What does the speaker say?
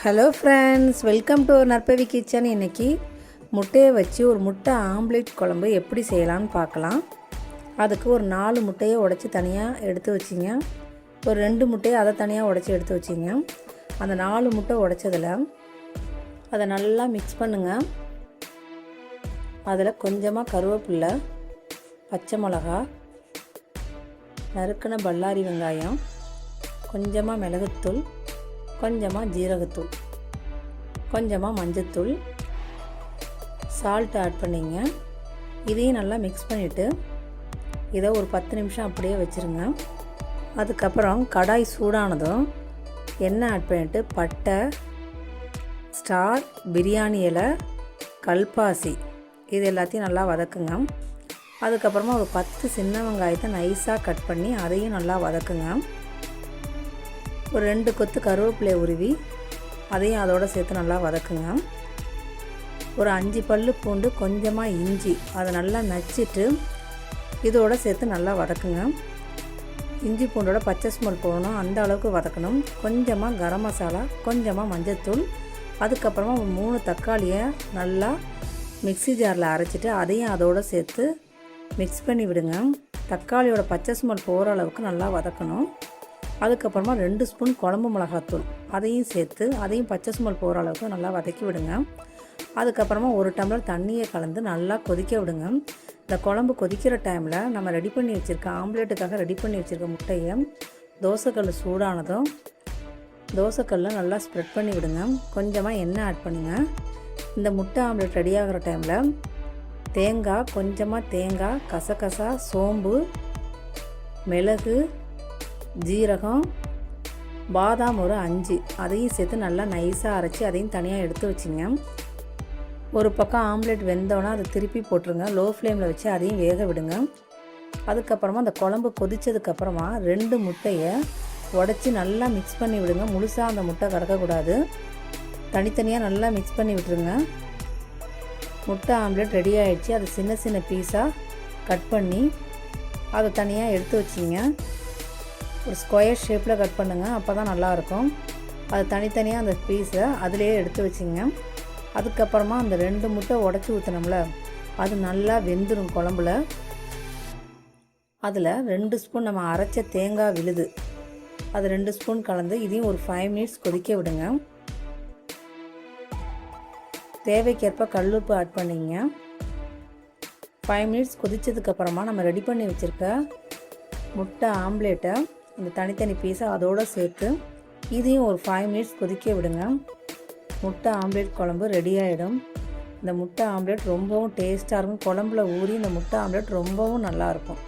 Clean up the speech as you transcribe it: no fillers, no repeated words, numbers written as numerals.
Hello friends, welcome to Narpavi kitchen. இன்றைக்கி முட்டையை வச்சு ஒரு முட்டை ஆம்லேட் குழம்பு எப்படி செய்யலான்னு பார்க்கலாம். அதுக்கு ஒரு 4 முட்டையை உடச்சி தனியாக எடுத்து வச்சிங்க. ஒரு 2 முட்டையை அதை தனியாக உடச்சி எடுத்து வச்சிங்க. அந்த 4 முட்டை உடச்சதில் அதை நல்லா மிக்ஸ் பண்ணுங்கள். அதில் கொஞ்சமாக கருவேப்பிலை, பச்சை மிளகா, நறுக்கின பல்லாரி வெங்காயம், கொஞ்சமாக மிளகுத்தூள், கொஞ்சமாக ஜீரகத்தூள், கொஞ்சமாக மஞ்சத்தூள், சால்ட் ஆட் பண்ணிங்க. இதையும் நல்லா மிக்ஸ் பண்ணிவிட்டு இதை ஒரு 10 நிமிஷம் அப்படியே வச்சுருங்க. அதுக்கப்புறம் கடாய் சூடானதும் எண்ணெய் ஆட் பண்ணிவிட்டு பட்டை, ஸ்டார், பிரியாணி இலை, கல்பாசி இது எல்லாத்தையும் நல்லா வதக்குங்க. அதுக்கப்புறமா ஒரு 10 சின்ன வெங்காயத்தை நைஸாக கட் பண்ணி அதையும் நல்லா வதக்குங்க. ஒரு 2 கொத்து கருவேப்பிலை உருவி அதையும் அதோடு சேர்த்து நல்லா வதக்குங்க. ஒரு 5 பல்லு பூண்டு, கொஞ்சமாக இஞ்சி அதை நல்லா நச்சிட்டு இதோடு சேர்த்து நல்லா வதக்குங்க. இஞ்சி பூண்டோட பச்சை ஸ்மெல் போகணும், அந்த அளவுக்கு வதக்கணும். கொஞ்சமாக கரம் மசாலா, கொஞ்சமாக மஞ்சத்தூள், அதுக்கப்புறமா 3 தக்காளியை நல்லா மிக்ஸி ஜாரில் அரைச்சிட்டு அதையும் அதோடு சேர்த்து மிக்ஸ் பண்ணி விடுங்க. தக்காளியோட பச்சை ஸ்மெல் போகிற அளவுக்கு நல்லா வதக்கணும். அதுக்கப்புறமா 2 ஸ்பூன் குழம்பு மிளகாத்தூள் அதையும் சேர்த்து அதையும் பச்சை ஸ்மெல் போகிற அளவுக்கு நல்லா வதக்கி விடுங்க. அதுக்கப்புறமா 1 டம்ளர் தண்ணியை கலந்து நல்லா கொதிக்க விடுங்க. இந்த குழம்பு கொதிக்கிற டைமில் நம்ம ரெடி பண்ணி வச்சுருக்க ஆம்லேட்டுக்காக ரெடி பண்ணி வச்சுருக்க முட்டையை தோசைக்கல் சூடானதும் தோசைக்கல்லில் நல்லா ஸ்ப்ரெட் பண்ணி விடுங்க. கொஞ்சமாக எண்ணெய் ஆட் பண்ணுங்க. இந்த முட்டை ஆம்லேட் ரெடி ஆகிற டைமில் தேங்காய், கொஞ்சமாக தேங்காய், கசகசா, சோம்பு, மிளகு, ஜீரகம், பாதாம் ஒரு 5 அதையும் சேர்த்து நல்லா நைஸாக அரைச்சி அதையும் தனியாக எடுத்து வச்சிங்க. ஒரு பக்கம் ஆம்லேட் வெந்தோன்னா அதை திருப்பி போட்டுருங்க. லோ ஃப்ளேமில் வச்சு அதையும் வேக விடுங்க. அதுக்கப்புறமா அந்த குழம்பு கொதித்ததுக்கப்புறமா 2 முட்டையை உடச்சி நல்லா மிக்ஸ் பண்ணி விடுங்க. முழுசாக அந்த முட்டை கிடக்கக்கூடாது, தனித்தனியாக நல்லா மிக்ஸ் பண்ணி விட்டுருங்க. முட்டை ஆம்லேட் ரெடி ஆகிடுச்சு. அதை சின்ன சின்ன பீஸாக கட் பண்ணி அதை தனியாக எடுத்து வச்சிங்க. ஒரு ஸ்கொயர் ஷேப்பில் கட் பண்ணுங்கள், அப்போ தான் நல்லாயிருக்கும். அது தனித்தனியாக அந்த பீஸை அதிலே எடுத்து வச்சிங்க. அதுக்கப்புறமா அந்த 2 முட்டை உடச்சி ஊற்றினோம்ல அது நல்லா வெந்துடும் குழம்புல. அதில் 2 ஸ்பூன் நம்ம அரைச்ச தேங்காய் விழுது அது 2 ஸ்பூன் கலந்து இதையும் ஒரு 5 மினிட்ஸ் கொதிக்க விடுங்க. தேவைக்கேற்ப கல்லுப்பு ஆட் பண்ணிங்க. 5 மினிட்ஸ் கொதித்ததுக்கப்புறமா நம்ம ரெடி பண்ணி வச்சுருக்க முட்டை ஆம்லேட்டை இந்த தனித்தனி பீஸை அதோடு சேர்த்து இதையும் ஒரு 5 மினிட்ஸ் கொதிக்க விடுங்க. முட்டை ஆம்லேட் குழம்பு ரெடி ஆகிடும். இந்த முட்டை ஆம்லேட் ரொம்பவும் டேஸ்ட்டாக இருக்கும். குழம்புல ஊறி இந்த முட்டை ஆம்லேட் ரொம்பவும் நல்லாயிருக்கும்.